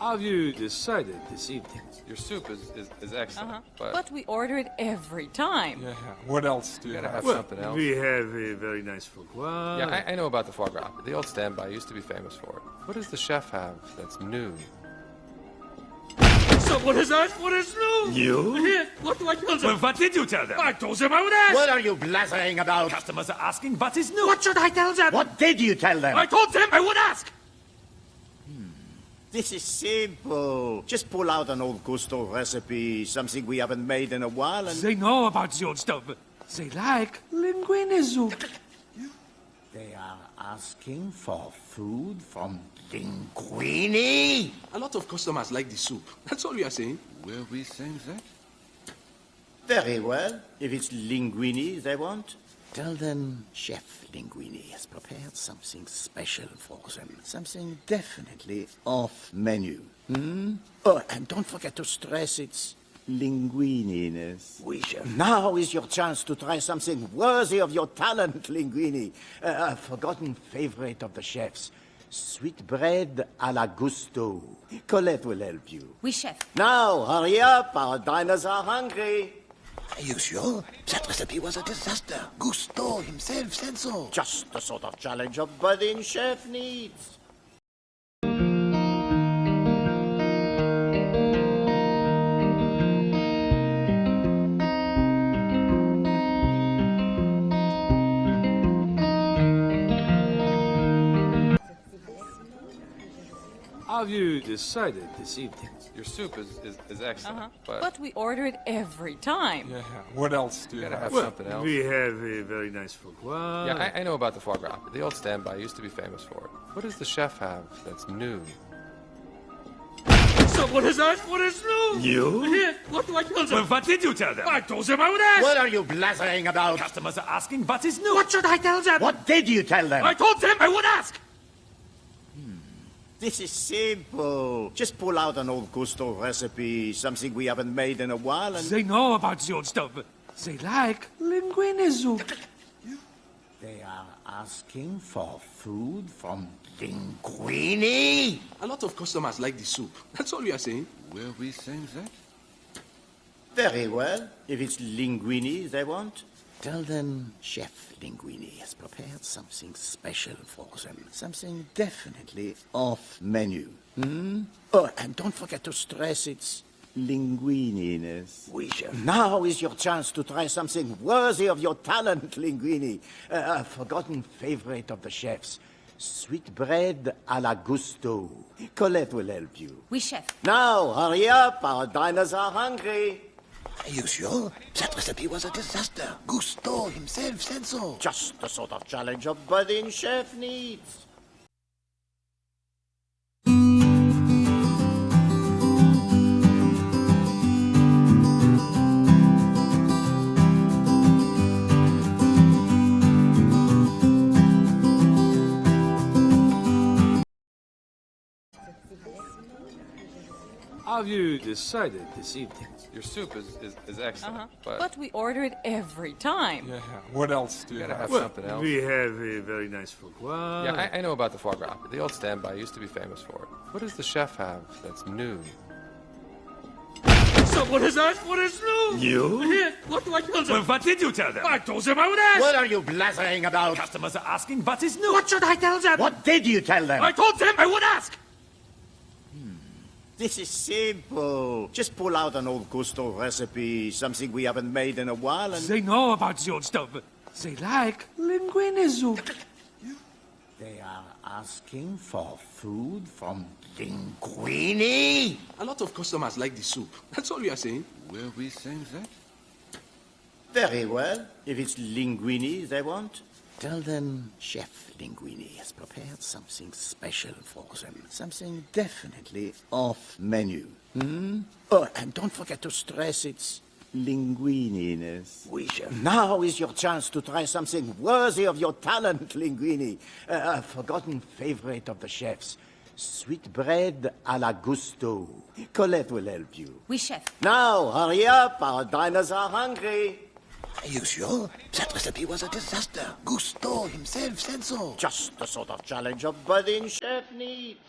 Have you decided this evening? Your soup is excellent, But we order it every time. Yeah. What else do you you gotta have? have something else. We have a very nice foie gras. Yeah, I know about the foie gras. The old standby used to be famous for it. What does the chef have that's new? Someone has asked what is new. You? Yes, what do I tell them? Well, what did you tell them? I told them I would ask. What are you blathering about? Customers are asking what is new. What should I tell them? What did you tell them? I told them I would ask. This is simple. Just pull out an old Gusto recipe, something we haven't made in a while, and They know about the old stuff. They like linguine soup. they are asking for food from Linguini. A lot of customers like the soup. That's all we are saying. Were we saying that? Very well. If it's linguini they want, tell them Chef Linguini has prepared something special for them. Something definitely off menu. Oh, and don't forget to stress its linguininess. Oui, chef. Now is your chance to try something worthy of your talent, Linguini. A forgotten favorite of the chefs. Sweetbread à la Gusto. Colette will help you. Oui, chef. Now, hurry up. Our diners are hungry. Are you sure? That recipe was a disaster. Gusto himself said so. Just the sort of challenge a budding chef needs. Have you decided this evening? Your soup is excellent, But we order it every time. Yeah. What else do you you gotta have? have something else. We have a very nice foie gras. Yeah, I know about the foie gras. The old standby used to be famous for it. What does the chef have that's new? Someone has asked what is new. You? Yes, what do I tell them? Well, what did you tell them? I told them I would ask. What are you blathering about? Customers are asking what is new. What should I tell them? What did you tell them? I told them I would ask. This is simple. Just pull out an old Gusto recipe, something we haven't made in a while, and They know about the old stuff. They like linguine soup. they are asking for food from Linguini. A lot of customers like the soup. That's all we are saying. Were we saying that? Very well. If it's linguini they want, tell them Chef Linguini has prepared something special for them. Something definitely off menu. Oh, and don't forget to stress its linguininess. Oui, chef. Now is your chance to try something worthy of your talent, Linguini. A forgotten favorite of the chefs. Sweetbread à la Gusto. Colette will help you. Oui, chef. Now, hurry up. Our diners are hungry. Are you sure? That recipe was a disaster. Gusto himself said so. Just the sort of challenge a budding chef needs. Have you decided this evening? Your soup is excellent, But we order it every time. Yeah. What else do you you gotta have? have something else. We have a very nice foie gras. Yeah, I know about the foie gras. The old standby used to be famous for it. What does the chef have that's new? Someone has asked what is new. You? Yes, what do I tell them? Well, what did you tell them? I told them I would ask. What are you blathering about? Customers are asking what is new. What should I tell them? What did you tell them? I told them I would ask. This is simple. Just pull out an old Gusto recipe, something we haven't made in a while, and They know about the old stuff. They like linguine soup. they are asking for food from Linguini. A lot of customers like the soup. That's all we are saying. Were we saying that? Very well. If it's linguini they want, tell them Chef Linguini has prepared something special for them. Something definitely off menu. Oh, and don't forget to stress its linguininess. Oui, chef. Now is your chance to try something worthy of your talent, Linguini. A forgotten favorite of the chefs. Sweetbread à la Gusto. Colette will help you. Oui, chef. Now, hurry up. Our diners are hungry. Are you sure? That recipe was a disaster. Gusto himself said so. Just the sort of challenge a budding chef needs.